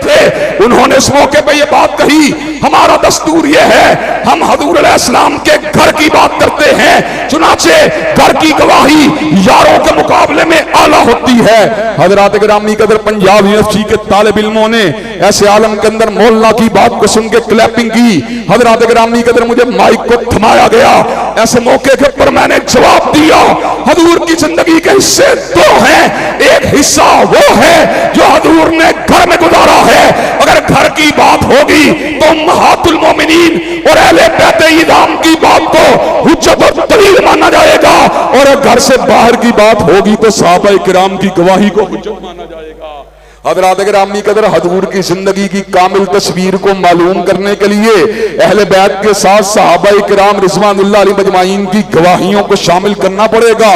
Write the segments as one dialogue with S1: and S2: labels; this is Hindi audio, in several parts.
S1: थे, उन्होंने इस मौके पर यह बात कही, हमारा दस्तूर यह है, हम हजूर अलैहिस्सलाम के घर की बात करते हैं, चुनाचे घर की गवाही यारों के मुकाबले में आला होती है। हजरात गिरामी कदर, पंजाब यूनिवर्सिटी के तालिब इल्मों ने ऐसे आलम के अंदर मौलाना की बात को सुन के क्लैपिंग की। हजरात गिरामी कदर, मुझे माइक को थमाया गया, ऐसे मौके के ऊपर मैंने जवाब दिया, हजूर की जिंदगी के हिस्से दो हैं, एक हिस्सा वो है जो हजूर ने घर में गुजारा है। अगर घर की बात होगी तो उम्महातुल मोमिनीन और अहले बैत इज़ाम की बात को हुज्जत और दलील माना जाएगा, और घर से बाहर की बात होगी तो सहाबा किराम की गवाही को हुज्जत माना जाएगा। हज़रात गिरामी कदर, हजूर की जिंदगी की कामिल तस्वीर को मालूम करने के लिए अहले बैत के साथ सहाबा किराम रिज़वानुल्लाह अलैहिम अजमाइन की गवाहियों को शामिल करना पड़ेगा।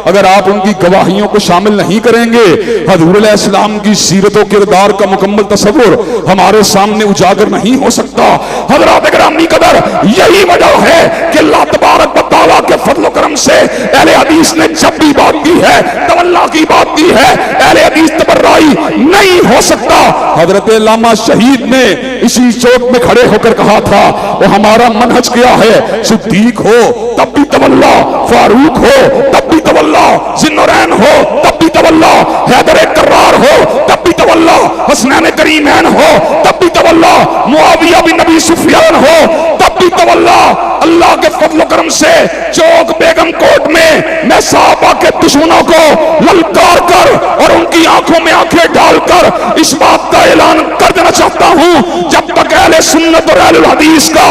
S1: अगर आप उनकी गवाहियों को शामिल नहीं करेंगे, हजूर अलैहिस्सलाम की सीरत और किरदार का मुकम्मल तस्वुर हमारे सामने उजागर नहीं हो सकता। हज़रात गिरामी कदर, यही वजह है कि अल्लाह तबारक व तआला के फज़ल करम से अहले हदीस ने जब भी बात की है, तवल्ला की बात की है, अहले हदीस तबर्राई नहीं हो सकता। हजरत अल्लामा शहीद ने इसी चौक में खड़े होकर कहा था, वो हमारा मनहज क्या है, सिद्दीक हो तब भी तवल्ला, फारूक हो तब भी तवल्ला, जिन्नुरैन हो तब भी तवल्ला, हैदर कर्रार हो तब भी तवल्ला, हसनैन करीमैन हो तब भी तवल्ला, मुआविया बिन नबी सुफियान हो तब भी तवल्ला। अल्लाह के फजल करम से चौक बेगम कोट में मैं सहाबा के दुश्मनों को ललकार कर और उनकी आंखों में आंखें डालकर इस बात का ऐलान कर देना चाहता हूं, जब तक अहले सुन्नत और अहलुल हदीस का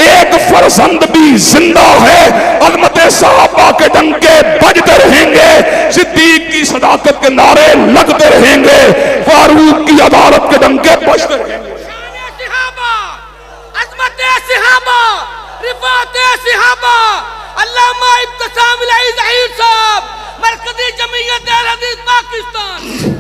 S1: एक फर्जंद भी जिंदा है, अज़मत सहाबा के डंके बजते रहेंगे, सिद्दीक की सदाकत के नारे लगते रहेंगे, फारूक की अदालत के डंके बजते रहेंगे।
S2: अल्लामा इब्तिसाम इलाही ज़हीर साहब, मरकज़ी जमीयत अहले हदीस पाकिस्तान।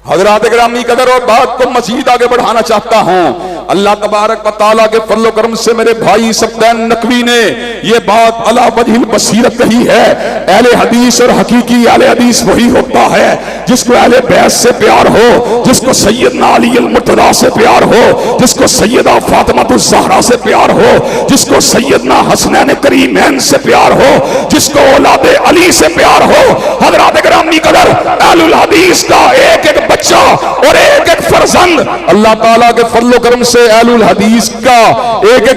S1: हज़रात गिरामी कदर, और बात को मज़ीद आगे बढ़ाना चाहता हूं। अल्लाह तबारक व तआला के फज़ल करम से मेरे भाई सब्दैन नकवी ने यह बात अला वजहिल बसीरत कही है। अहले हदीस और हकीकी अहले हदीस वही होता है जिसको अहले बैत से प्यार हो, जिसको सैयदना अली अल मुर्तज़ा से प्यार हो, जिसको सैयदा फातिमातुज़ ज़हरा से प्यार हो, जिसको सैयदना हसनैन करीमैन से प्यार हो, जिसको औलादे अली से प्यार हो। हज़रात गिरामी कदर, अहलुल हदीस का एक एक बच्चा और एक एक फर्जंद, अल्लाह ताला के फज़ल करम से अहलुल हदीस का एक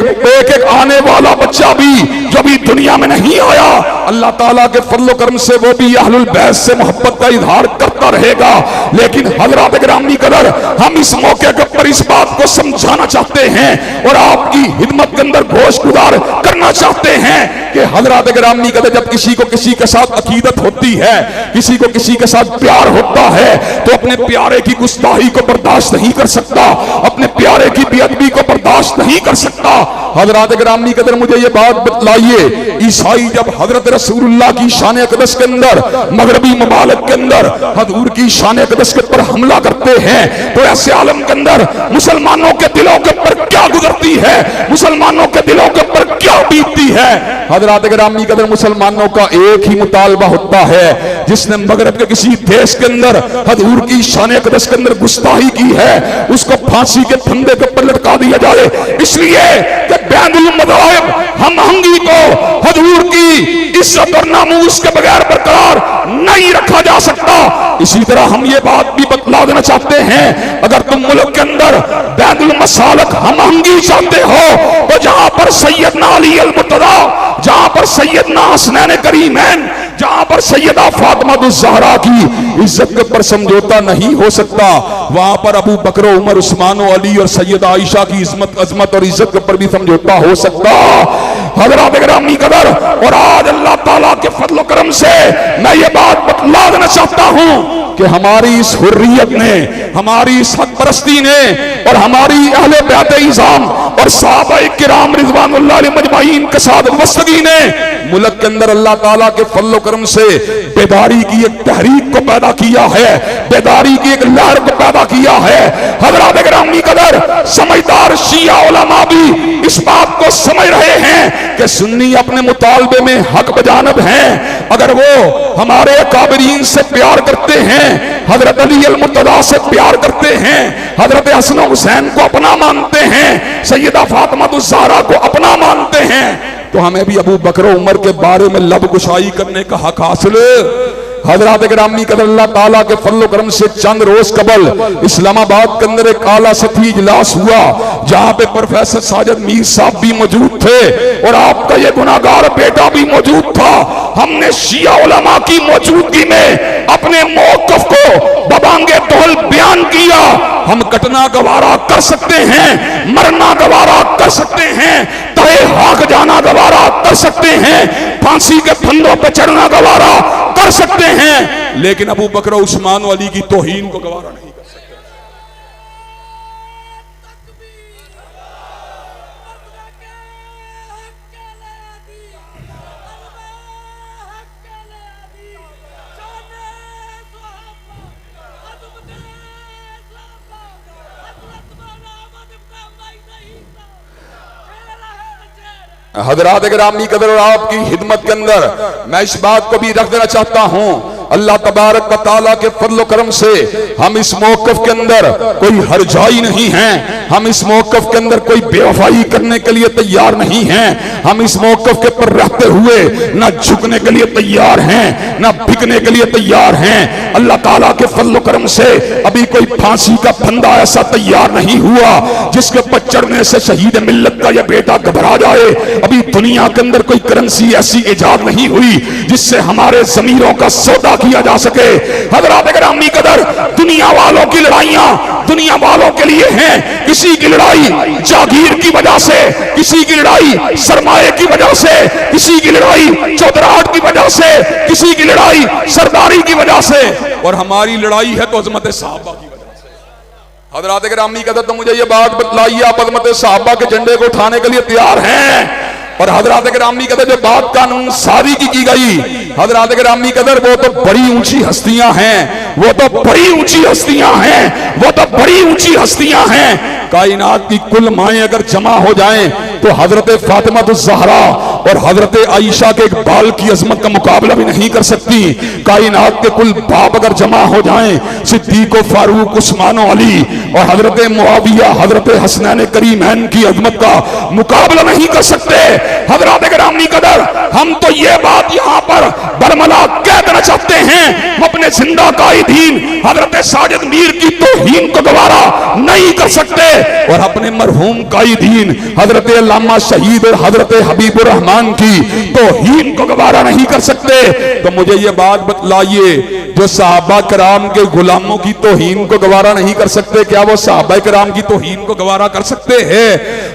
S1: एक आने वाला बच्चा भी जो भी दुनिया में नहीं आया, अल्लाह ताला के फज़ल करम से वो भी अहलुल बैत से मोहब्बत का इजहार करता रहेगा। लेकिन हज़रात गिरामी कदर, हम इस मौके के ऊपर इस बात को समझाना चाहते हैं और आपकी हिदमत के अंदर गोशगुजार करना चाहते हैं कि हज़रात गिरामी कदर, जब किसी को किसी के साथ अकीदत होती है, किसी को किसी के साथ प्यार होता है, तो अपने प्यारे की गुस्ताही को बर्दाश्त नहीं कर सकता, अपने प्यारे की बेअदबी को बर्दाश्त नहीं कर सकता। हज़रात गिरामी कदर, मुझे ये बात बतलाइए, ईसाई जब हज़रत रसूलुल्लाह की शान अक़दस के अंदर, मगरबी ममालिक के अंदर हजूर की शान अक़दस के ऊपर हमला करते हैं, तो ऐसे आलम के अंदर मुसलमानों के दिलों के ऊपर क्या गुजरती है, मुसलमानों के दिलों के ऊपर क्या बीतती है। हज़रात गिरामी कदर, मुसलमानों का एक ही मुतालबा होता है, जिसने मगरब के किसी देश के अंदर हजूर की शान अक़दस के अंदर गुस्ताही की है, उसको फांसी के फंदे के ऊपर लटका दिया जाए, इसलिए कि बैनुल मज़ाहिब हमहंगी को हजूर की इज्जत और नामूस के बगैर बरकरार नहीं रखा जा सकता। इसी तरह हम ये बात भी बतला देना चाहते हैं, अगर तुम मुल्क के अंदर बैनुल मसालक हमहंगी चाहते हो, तो जहां पर सैयदना अली अल मुर्तज़ा, जहां पर सैयदना हसनैन करीमैन, जहां पर सैयदा फातिमातुज़ ज़हरा की इज्जत के ऊपर समझौता नहीं हो सकता, वहां पर अबू बकर, उमर, उस्मान, अली और सैयदा आयशा की अजमत और इज्जत के ऊपर भी समझौता हो सकता। हज़रात गिरामी कदर, और आज अल्लाह ताला के फज़ल करम से मैं ये बात बतला देना चाहता हूं कि हमारी इस हुर्रियत ने, हमारी इस हक परस्ती ने और हमारी अहले बैत इज़ाम और सहाबाए किराम रिज़वानुल्लाह अलैहिम अजमाइन के साथ वस्तगी ने मुल्क के अंदर अल्लाह ताला के फज़ल करम से बेदारी की एक तहरीक को पैदा किया है, बेदारी की एक लहर को पैदा किया है। हज़रात गिरामी कदर, समझदार शिया उलमा भी इस बात को समझ रहे हैं कि सुन्नी अपने मुतालबे में हक बजानब हैं। अगर वो हमारे काबिरीन से प्यार करते हैं, हज़रत अली अल मुर्तज़ा से प्यार करते हैं, हजरत हसन हुसैन को अपना मानते हैं, सैयदा फातिमा ज़हरा को अपना मानते हैं, तो हमें भी अबू बकर उमर के बारे में लब कुशाई करने का हक हासिल। हजरत गिरामी कदर अल्लाह ताला के फजल करम से चंद रोज कबल इस्लामाबाद के अंदर एक आला सतही इजलास हुआ, जहां पे प्रोफेसर साजिद मीर साहब भी मौजूद थे और आपका ये गुनाहगार बेटा भी मौजूद था। हमने शिया उलमा की मौजूदगी में अपने मौक़िफ़ को दबांगे तोहल बयान किया। हम कटना गवारा कर सकते हैं, मरना गवारा कर सकते हैं, तहे हाक जाना गवारा कर सकते हैं, फांसी के फंदों पर चढ़ना गवारा कर सकते हैं, लेकिन अबू बकर उस्मान अली की तौहीन को गवारा नहीं कर सकते। हजरात गिरामी कदर और आपकी खिदमत के अंदर मैं इस बात को भी रख देना चाहता हूं, अल्लाह तबारक व तआला के फजल करम से हम इस मौक़िफ़ के अंदर कोई हरजाई नहीं है, हम इस मौक़िफ़ के अंदर कोई बेवफाई करने के लिए तैयार नहीं हैं, हम इस मौक़िफ़ के पर रहते हुए ना झुकने के लिए तैयार हैं, ना बिकने के लिए तैयार हैं। अल्लाह ताला के फजल करम से अभी कोई फांसी का फंदा ऐसा तैयार नहीं हुआ जिसके ऊपर चढ़ने से शहीद मिल्लत का यह बेटा घबरा जाए। अभी दुनिया के अंदर कोई करेंसी ऐसी इजाद नहीं हुई जिससे हमारे ज़मीरों का सौदा किया जा सके। हज़रात गिरामी कदर, दुनिया वालों की लड़ाइयां दुनिया वालों के लिए हैं। किसी की लड़ाई जागीर की वजह से, किसी की लड़ाई सरमाए की वजह से, किसी की लड़ाई चौधराहट की वजह से, किसी की लड़ाई सरदारी की वजह से, और हमारी लड़ाई है तो अज़मत सहाबा की वजह से। हज़रात गिरामी कदर, तो मुझे ये बात बतलाइए, आप अज़मत सहाबा के झंडे को उठाने के लिए तैयार हैं? और हजरात गिरामी कदर जो बात कानून सारी की गई, हजरात गिरामी कदर वो तो बड़ी ऊंची हस्तियां हैं, वो तो बड़ी ऊंची हस्तियां हैं, वो तो बड़ी ऊंची हस्तियां हैं। कायनात की कुल माएं अगर जमा हो जाएं तो हजरत फातिमा ज़हरा और हजरत आयशा के इकबाल की अजमत का मुकाबला भी नहीं कर सकती। कायनात के कुल बाप अगर जमा हो जाएं, सिद्दीक फारूक उस्मान अली और हजरत मुआविया हजरत हसनैन करीमैन की अजमत का मुकाबला नहीं कर सकते। हजरात गिरामी कदर, हम तो ये बात यहाँ पर बरमला कह देना चाहते हैं, हम अपने जिंदा कायदीन हजरत साजिद मीर की तौहीन को गवारा नहीं कर सकते और अपने मरहूम कायदीन हजरत अल्लामा शहीद और हजरत हबीबुर रहमान की तौहीन को गवारा नहीं कर सकते। तो मुझे ये बात बतलाइए, जो सहाबा कराम के गुलामों की तौहीन को गवारा नहीं कर सकते, क्या वो सहाबा कराम की तौहीन को गवारा कर सकते हैं?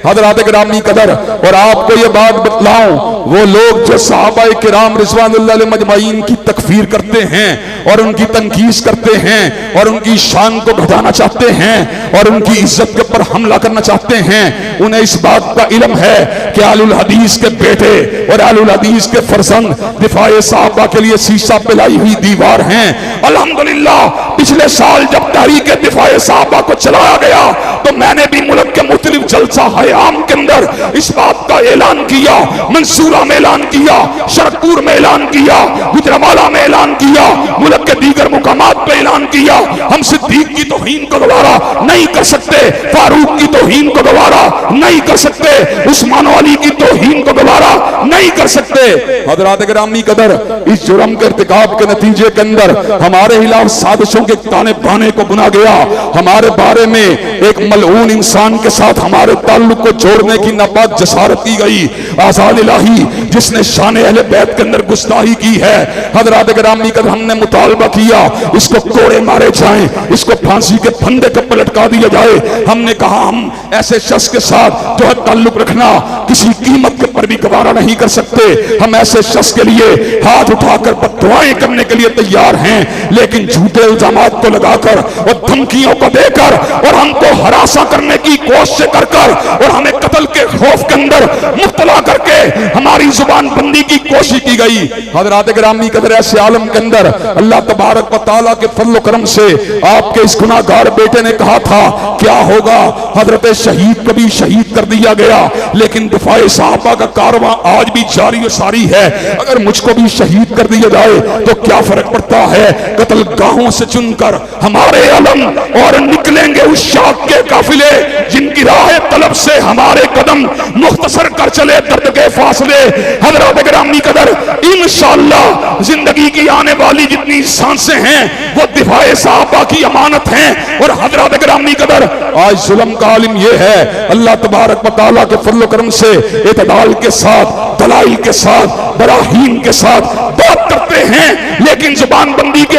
S1: हजरात गिरामी कदर, और आपको ये बात बतलाऊं, वो लोग जो सहाबा किराम रिज़वानुल्लाह अलैहिम मजमाईन की तकफीर करते हैं और उनकी तनकीस करते हैं और उनकी शान को घटाना चाहते हैं और उनकी इज्जत के ऊपर हमला करना चाहते हैं, उन्हें इस बात का इल्म है कि आलुल हदीस के बेटे और आलुल हदीस के फरजंद दिफाए सहाबा के लिए शीशा पिलाई हुई दीवार हैं। अल्हम्दुलिल्लाह, पिछले साल जब तहरीक दिफाए सहाबा को चलाया गया तो मैंने भी मुल्क के मुख्तलिफ जलसा हयाम के अंदर इस बात का ऐलान किया, मंसूरा में ऐलान किया, शरकपुर में ऐलान किया, गुजरावाला में ऐलान किया, मुल्क के दीगर मुकामात पे ऐलान किया, हम सिद्दीक की तौहीन को गवारा नहीं कर सकते, फारूक की तौहीन को गवारा नहीं कर सकते, उस्मान अली की तौहीन को गवारा नहीं कर सकते। हज़रात गिरामी कदर, इस जुर्म के इर्तिकाब के नतीजे के अंदर हमारे खिलाफ साजिशों के ताने बाने को बुना गया, हमारे बारे में एक मलऊन इंसान के साथ हमारे ताल्लुक को जोड़ने की नापाक जसारत की गई। आज़ाद इलाही जिसने शान अहले बैत के अंदर गुस्ताखी की है, हज़रात गिरामी कदर, हमने मुतालबा किया इसको कोड़े मारे जाएं, इसको फांसी के फंदे पर लटका दिया जाए। हमने कहा हम ऐसे शख्स के साथ जो है ताल्लुक रखना किसी कीमत के पर भी गवारा नहीं कर सकते। हम ऐसे शख्स के लिए हाथ उठाकर बददुआएं करने के लिए तैयार हैं, लेकिन झूठे इल्जामात को लगाकर और धमकियों को देकर और हमको हरासा करने की कोशिश कर और हमें कत्ल के खौफ के अंदर मुब्तला करके हमारी जुबान बंदी की कोशिश की गई। हज़रात गिरामी कदर, ऐसे आलम के अंदर अल्लाह तबारक व तआला के फजल करम से आपके इस गुनाहगार बेटे ने कहा था क्या होगा, हजरत शहीद को भी शहीद कर दिया गया, लेकिन दिफाए सहाबा का कारवां आज भी जारी और सारी है। अगर मुझको भी शहीद कर दिया जाए तो क्या फर्क पड़ता है, कत्ल गाहों से चुनकर हमारे अलम और निकलेंगे उस शाख के काफिले जिनकी राह तलब से हमारे कदम मुख्तसर कर चले दर्द के फासले। हजरत गिरामी कदर, इंशाअल्लाह जिंदगी की आने वाली जितनी सांसें हैं वो दिफाए सहाबा की अमानत हैं। और हजरत गिरामी कदर, आज जुल्म का आलिम ये है, अल्लाह तबारक व तआला के फजल करम से इतदाल के साथ, दलाइल के साथ, बराहीन के साथ बात करते हैं, लेकिन जुबान बंदी के